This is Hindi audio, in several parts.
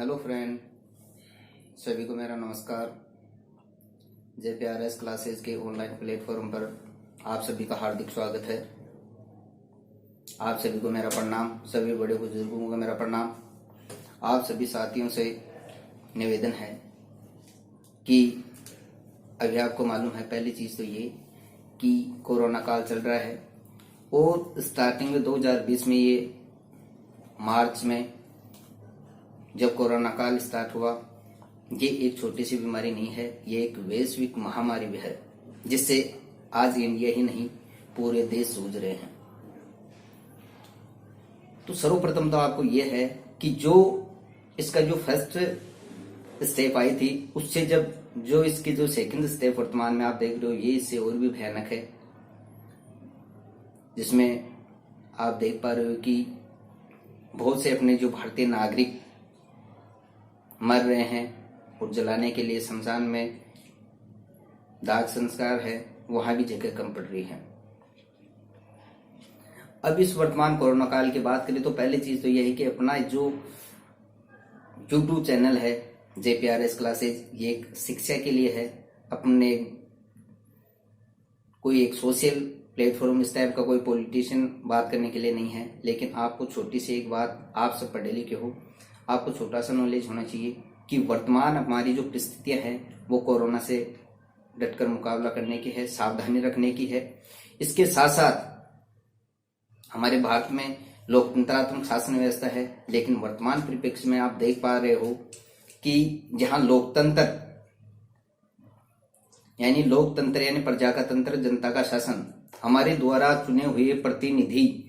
हेलो फ्रेंड, सभी को मेरा नमस्कार। JPRS क्लासेस के ऑनलाइन प्लेटफॉर्म पर आप सभी का हार्दिक स्वागत है। आप सभी को मेरा प्रणाम, सभी बड़े बुजुर्गों को मेरा प्रणाम। आप सभी साथियों से निवेदन है कि अभी आपको मालूम है, पहली चीज़ तो ये कि कोरोना काल चल रहा है और स्टार्टिंग में 2020 में ये मार्च में जब कोरोना काल स्टार्ट हुआ, ये एक छोटी सी बीमारी नहीं है, ये एक वैश्विक महामारी भी है जिससे आज इंडिया ही नहीं पूरे देश जूझ रहे हैं। तो सर्वप्रथम तो आपको ये है कि जो इसका जो फर्स्ट स्टेप आई थी, उससे जो इसकी जो सेकंड स्टेप वर्तमान में आप देख रहे हो, ये इससे और भी भयानक है, जिसमें आप देख पा रहे हो कि बहुत से अपने जो भारतीय नागरिक मर रहे हैं और जलाने के लिए शमशान में दाह संस्कार है, वहां भी जगह कम पड़ रही है। अब इस वर्तमान कोरोना काल की बात करें तो पहली चीज तो यह है कि अपना जो YouTube चैनल है JPRS क्लासेस, ये एक शिक्षा के लिए है, अपने कोई एक सोशल प्लेटफॉर्म इस टाइप का कोई पॉलिटिशियन बात करने के लिए नहीं है। लेकिन आपको छोटी सी एक बात, आप सब पढ़े लिखे हो, आपको छोटा सा नॉलेज होना चाहिए कि वर्तमान हमारी जो परिस्थितियां हैं वो कोरोना से डटकर मुकाबला करने की है, सावधानी रखने की है। इसके साथ साथ हमारे भारत में लोकतंत्रात्मक शासन व्यवस्था है, लेकिन वर्तमान परिप्रेक्ष्य में आप देख पा रहे हो कि जहां लोकतंत्र यानी प्रजा का तंत्र, जनता का शासन, हमारे द्वारा चुने हुए प्रतिनिधि,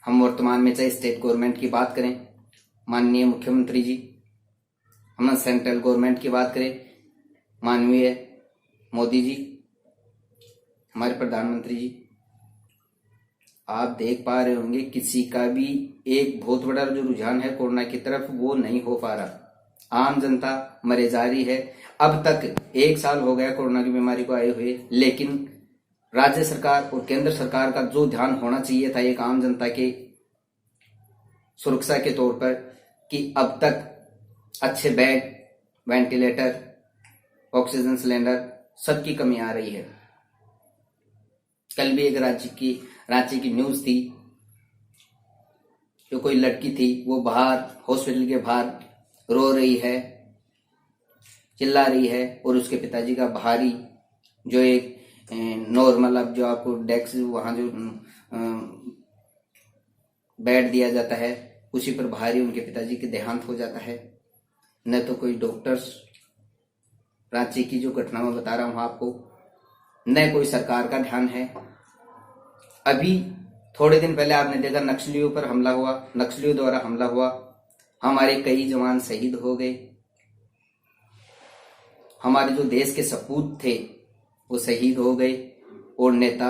हम वर्तमान में चाहे स्टेट गवर्नमेंट की बात करें, माननीय मुख्यमंत्री जी, हम सेंट्रल गवर्नमेंट की बात करें, माननीय मोदी जी, हमारे प्रधानमंत्री जी, आप देख पा रहे होंगे किसी का भी एक बहुत बड़ा जो रुझान है कोरोना की तरफ, वो नहीं हो पा रहा। आम जनता मरे जा रही है। अब तक 1 साल हो गया कोरोना की बीमारी को आए हुए, लेकिन राज्य सरकार और केंद्र सरकार का जो ध्यान होना चाहिए था एक आम जनता के सुरक्षा के तौर पर, कि अब तक अच्छे बेड, वेंटिलेटर, ऑक्सीजन सिलेंडर सबकी कमी आ रही है। कल भी एक रांची की न्यूज थी, जो कोई लड़की थी वो बाहर हॉस्पिटल के बाहर रो रही है, चिल्ला रही है, और उसके पिताजी का भारी जो एक नॉर्मल, अब जो आपको डेस्क वहां जो बेड दिया जाता है उसी पर भारी उनके पिताजी के देहांत हो जाता है। न तो कोई डॉक्टर्स, रांची की जो घटना मैं बता रहा हूं आपको, न कोई सरकार का ध्यान है। अभी थोड़े दिन पहले आपने देखा नक्सलियों पर हमला हुआ, नक्सलियों द्वारा हमला हुआ, हमारे कई जवान शहीद हो गए, हमारे जो देश के सपूत थे वो शहीद हो गए। और नेता,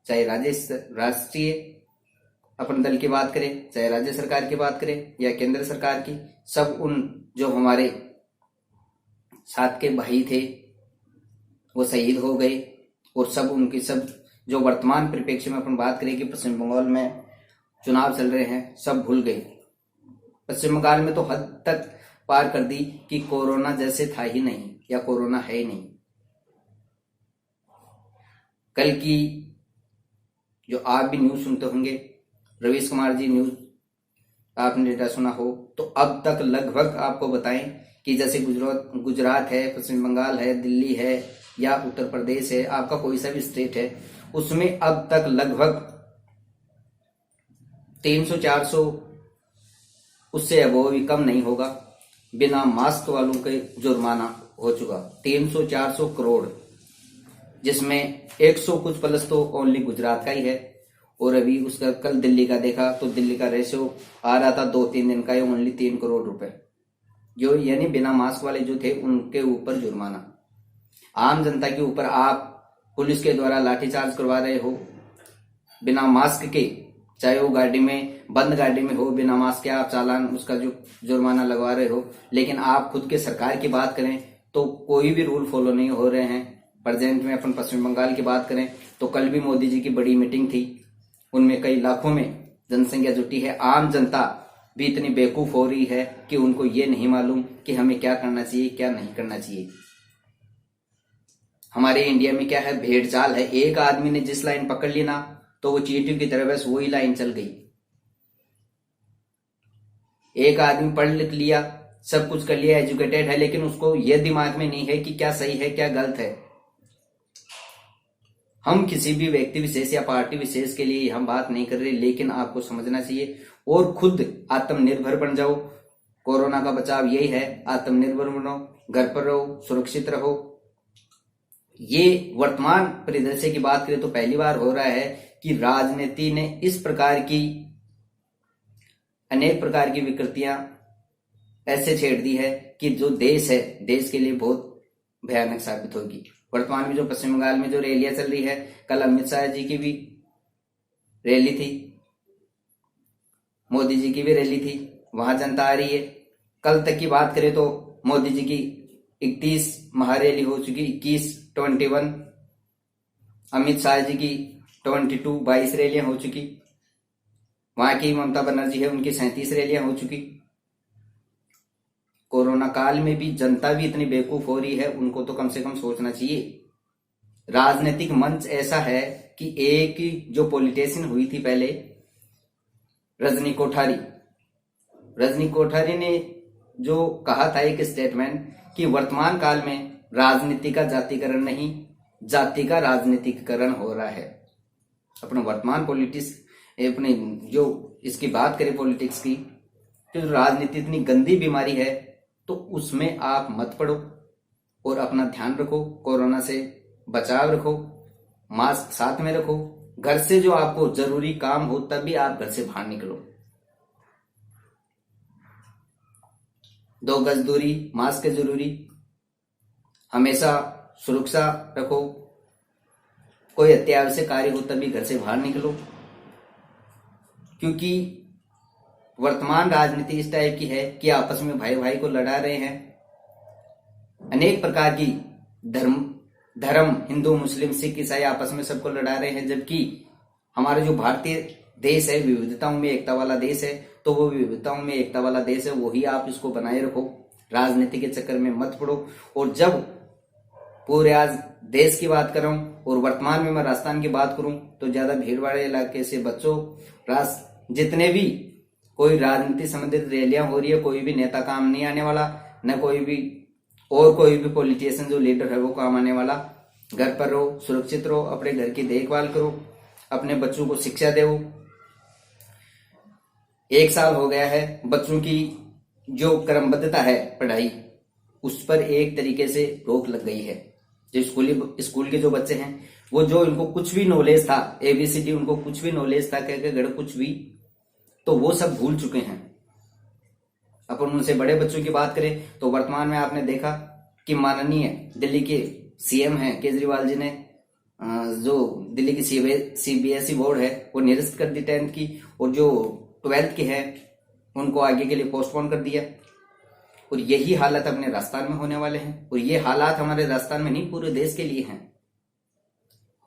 चाहे राष्ट्रीय अपन दल की बात करें, चाहे राज्य सरकार की बात करें या केंद्र सरकार की, सब उन जो हमारे साथ के भाई थे वो शहीद हो गए। और सब उनकी सब जो वर्तमान परिप्रेक्ष्य में अपन बात करें कि पश्चिम बंगाल में चुनाव चल रहे हैं, सब भूल गए। पश्चिम बंगाल में तो हद तक पार कर दी कि कोरोना जैसे था ही नहीं, या कोरोना है ही नहीं। कल की जो आप भी न्यूज सुनते होंगे, रवीश कुमार जी न्यूज आपने डेटा सुना हो, तो अब तक लगभग आपको बताएं कि जैसे गुजरात है, पश्चिम बंगाल है, दिल्ली है या उत्तर प्रदेश है, आपका कोई सा भी स्टेट है, उसमें अब तक लगभग 300-400, उससे अबोव भी कम नहीं होगा, बिना मास्क वालों के जुर्माना हो चुका 300-400 करोड़, जिसमें 100 कुछ प्लस तो ओनली गुजरात का ही है। और अभी उसका कल दिल्ली का देखा तो दिल्ली का रेशियो आ रहा था 2-3 दिन का, ओनली 3 करोड़ रुपए, जो यानी बिना मास्क वाले जो थे उनके ऊपर जुर्माना। आम जनता के ऊपर आप पुलिस के द्वारा लाठीचार्ज करवा रहे हो बिना मास्क के, चाहे वो गाड़ी में, बंद गाड़ी में हो, बिना मास्क के आप चालान, उसका जो जुर्माना लगवा रहे हो। लेकिन आप खुद के सरकार की बात करें तो कोई भी रूल फॉलो नहीं हो रहे हैं। प्रेजेंट में अपन पश्चिम बंगाल की बात करें तो कल भी मोदी जी की बड़ी मीटिंग थी, उनमें कई लाखों में जनसंख्या जुटी है। आम जनता भी इतनी बेवकूफ हो रही है कि उनको ये नहीं मालूम कि हमें क्या करना चाहिए, क्या नहीं करना चाहिए। हमारे इंडिया में क्या है, भेड़ चाल है। एक आदमी ने जिस लाइन पकड़ ली ना, तो वो चींटियों की तरह बस वही लाइन चल गई। एक आदमी पढ़ लिख लिया, सब कुछ कर लिया, एजुकेटेड है, लेकिन उसको यह दिमाग में नहीं है कि क्या सही है क्या गलत है। हम किसी भी व्यक्ति विशेष या पार्टी विशेष के लिए हम बात नहीं कर रहे, लेकिन आपको समझना चाहिए और खुद आत्मनिर्भर बन जाओ। कोरोना का बचाव यही है, आत्मनिर्भर बनो, घर पर रहो, सुरक्षित रहो। ये वर्तमान परिदृश्य की बात करें तो पहली बार हो रहा है कि राजनीति ने इस प्रकार की अनेक प्रकार की विकृतियां ऐसे छेड़ दी है कि जो देश है, देश के लिए बहुत भयानक साबित होगी। वर्तमान में जो पश्चिम बंगाल में जो रैलियां चल रही है, कल अमित शाह जी की भी रैली थी, मोदी जी की भी रैली थी, वहां जनता आ रही है। कल तक की बात करें तो मोदी जी की 31 महारैली हो चुकी, 21 अमित शाह जी की 22 रैलियां हो चुकी, वहां की ममता बनर्जी है उनकी 37 रैलियां हो चुकी। कोरोना काल में भी जनता भी इतनी बेवकूफ हो रही है, उनको तो कम से कम सोचना चाहिए। राजनीतिक मंच ऐसा है कि एक जो पॉलिटिशियन हुई थी पहले, रजनी कोठारी ने जो कहा था एक स्टेटमेंट कि वर्तमान काल में राजनीति का जातिकरण नहीं, जाति का राजनीतिकरण हो रहा है। अपने वर्तमान पॉलिटिक्स, अपने जो इसकी बात करें पॉलिटिक्स की, तो राजनीति इतनी गंदी बीमारी है, तो उसमें आप मत पड़ो और अपना ध्यान रखो, कोरोना से बचाव रखो, मास्क साथ में रखो, घर से जो आपको जरूरी काम हो तभी आप घर से बाहर निकलो। 2 गज दूरी, मास्क जरूरी, हमेशा सुरक्षा रखो, कोई अत्यावश्यक कार्य हो तभी घर से बाहर निकलो। क्योंकि वर्तमान राजनीति इस टाइप की है कि आपस में भाई भाई को लड़ा रहे हैं, अनेक प्रकार की धर्म हिंदू मुस्लिम सिख ईसाई आपस में सबको लड़ा रहे हैं। जबकि हमारा जो भारतीय देश है विविधताओं में एकता वाला देश है, तो वो विविधताओं में एकता वाला देश है, वही आप इसको बनाए रखो, राजनीति के चक्कर में मत पड़ो। और जब पूरे आज देश की बात कर रहा हूं और वर्तमान में मैं राजस्थान की बात करूं तो ज्यादा भीड़ वाले इलाके से बच्चों, जितने भी कोई राजनीति संबंधित रैलियां हो रही है, कोई भी नेता काम नहीं आने वाला, न कोई भी पॉलिटिशियन जो लीडर है वो काम आने वाला। घर पर रहो, सुरक्षित रहो, अपने घर की देखभाल करो, अपने बच्चों को शिक्षा दो। 1 साल हो गया है, बच्चों की जो क्रमबद्धता है पढ़ाई, उस पर एक तरीके से रोक लग गई है। जो स्कूल के जो बच्चे हैं, वो जो इनको कुछ भी नॉलेज था, ABCD उनको कुछ भी नॉलेज था, गड़ कुछ भी, तो वो सब भूल चुके हैं। अपन उनसे बड़े बच्चों की बात करें तो वर्तमान में आपने देखा कि माननीय दिल्ली के CM हैं केजरीवाल जी ने जो दिल्ली की CBSE बोर्ड है वो निरस्त कर दी 10th की, और जो 12th की है उनको आगे के लिए पोस्टपोन कर दिया। और यही हालत अपने राजस्थान में होने वाले हैं। और ये हालात हमारे राजस्थान में नहीं, पूरे देश के लिए हैं।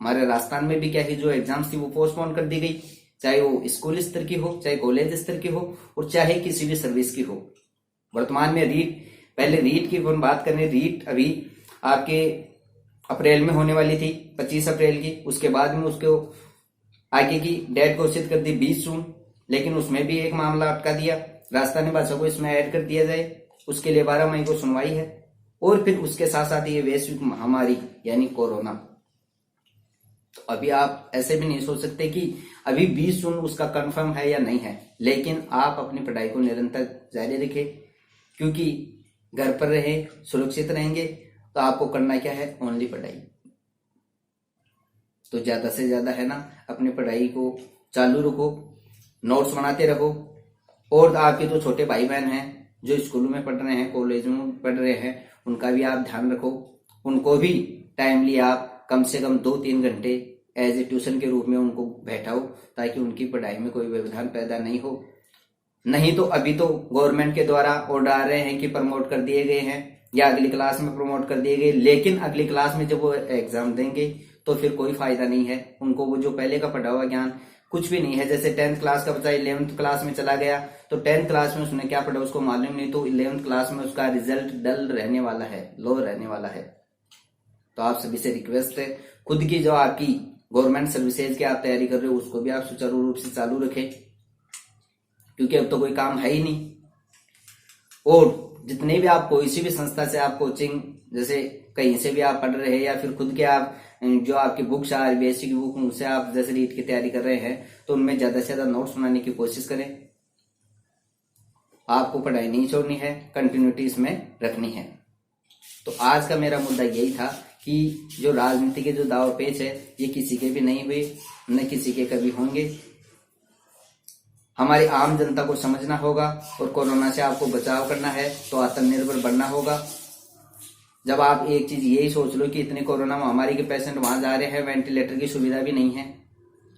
हमारे राजस्थान में भी क्या है, जो एग्जाम्स थी वो पोस्टपोन कर दी गई, चाहे वो स्कूल स्तर की हो, चाहे कॉलेज स्तर की हो, और चाहे किसी भी सर्विस की हो। वर्तमान में पहले रीट की अपन बात करें, रीट अभी आपके अप्रैल में होने वाली थी, 25 अप्रैल की। उसके बाद में उसको आगे की डेट घोषित कर दी 20 जून, लेकिन उसमें भी एक मामला अटका दिया, राजस्थानी भाषा को इसमें ऐड कर दिया जाए, उसके लिए 12 मई को सुनवाई है। और फिर उसके साथ साथ ये वैश्विक महामारी यानी कोरोना। तो अभी आप ऐसे भी नहीं सोच सकते कि अभी 20 जून उसका कंफर्म है या नहीं है, लेकिन आप अपनी पढ़ाई को निरंतर जारी रखें, क्योंकि घर पर रहे, सुरक्षित रहेंगे तो आपको करना क्या है, ओनली पढ़ाई। तो ज्यादा से ज्यादा है ना, अपनी पढ़ाई को चालू रखो, नोट्स बनाते रहो। और आपके जो छोटे भाई बहन हैं जो स्कूलों में पढ़ रहे हैं, कॉलेज में पढ़ रहे हैं, उनका भी आप ध्यान रखो, उनको भी टाइमली आप कम से कम 2-3 घंटे एज ए ट्यूशन के रूप में उनको बैठाओ, ताकि उनकी पढ़ाई में कोई व्यवधान पैदा नहीं हो। नहीं तो अभी तो गवर्नमेंट के द्वारा ऑर्डर आ रहे हैं कि प्रमोट कर दिए गए हैं या अगली क्लास में प्रमोट कर दिए गए, लेकिन अगली क्लास में जब वो एग्जाम देंगे तो फिर कोई फायदा नहीं है। उनको वो जो पहले का पढ़ा हुआ ज्ञान कुछ भी नहीं है। जैसे 10th क्लास का बच्चा 11th क्लास में चला गया तो 10th क्लास में उसने क्या पढ़ा उसको मालूम नहीं, तो 11th क्लास में उसका रिजल्ट डल रहने वाला है, लो रहने वाला है। तो आप सभी से रिक्वेस्ट है, खुद की जो आपकी गवर्नमेंट सर्विसेज की आप तैयारी कर रहे हो उसको भी आप सुचारू रूप से चालू रखें, क्योंकि अब तो कोई काम है ही नहीं। और जितने भी आप कोई सी भी संस्था से आप कोचिंग जैसे कहीं से भी आप पढ़ रहे हैं या फिर खुद के आप जो आपकी बुक्स आ बेसिक बुक उनसे आप जैसे रीट की तैयारी कर रहे हैं तो उनमें ज्यादा से ज्यादा नोट्स बनाने की कोशिश करें। आपको पढ़ाई नहीं छोड़नी है, कंटिन्यूटी इसमें रखनी है। तो आज का मेरा मुद्दा यही था कि जो राजनीति के जो दाव पेच है ये किसी के भी नहीं हुए, न किसी के कभी होंगे। हमारी आम जनता को समझना होगा और कोरोना से आपको बचाव करना है तो आत्मनिर्भर बनना होगा। जब आप एक चीज यही सोच लो कि इतने कोरोना महामारी के पेशेंट वहां जा रहे हैं, वेंटिलेटर की सुविधा भी नहीं है,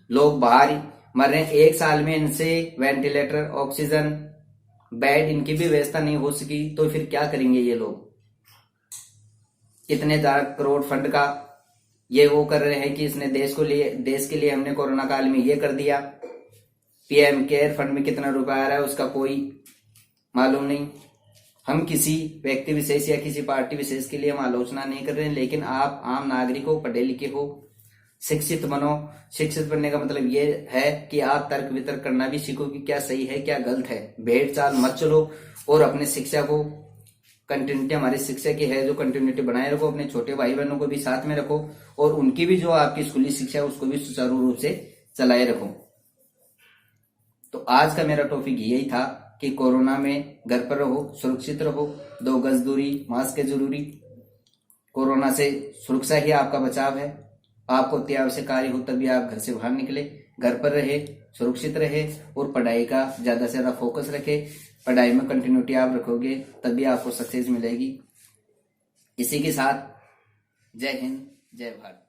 लोग बाहर ही मर रहे हैं, 1 साल में इनसे वेंटिलेटर, ऑक्सीजन, बेड इनकी भी व्यवस्था नहीं हो सकी, तो फिर क्या करेंगे ये लोग। कितने करोड़ फंड का ये वो कर रहे हैं कि इसने देश के लिए हमने कोरोना काल में ये कर दिया। पीएम केयर फंड में कितना रुपया आ रहा है उसका कोई मालूम नहीं। हम किसी व्यक्ति विशेष या किसी पार्टी विशेष के लिए हम आलोचना नहीं कर रहे हैं, लेकिन आप आम नागरिक हो, पढ़े लिखे हो, शिक्षित बनो। शिक्षित बनने का मतलब ये है कि आप तर्क वितर्क करना भी सीखो कि क्या सही है क्या गलत है। भेड़ चाल मत चलो और अपने शिक्षा को कंटिन्यूटी हमारी शिक्षा की है जो कंटिन्यूटी बनाए रखो। अपने छोटे भाई बहनों को भी साथ में रखो और उनकी भी जो आपकी स्कूली शिक्षा है उसको भी सुचारू रूप से चलाए रखो। तो आज का मेरा टॉपिक यही था कि कोरोना में घर पर रहो, सुरक्षित रहो, 2 गज दूरी, मास्क है जरूरी। कोरोना से सुरक्षा ही आपका बचाव है। आपको अत्यावश्यक कार्य हो तभी आप घर से बाहर निकले, घर पर रहे, सुरक्षित रहे और पढ़ाई का ज्यादा से ज्यादा फोकस रखे। पढ़ाई में कंटिन्यूटी आप रखोगे तभी आपको सक्सेस मिलेगी। इसी के साथ जय हिंद, जय भारत।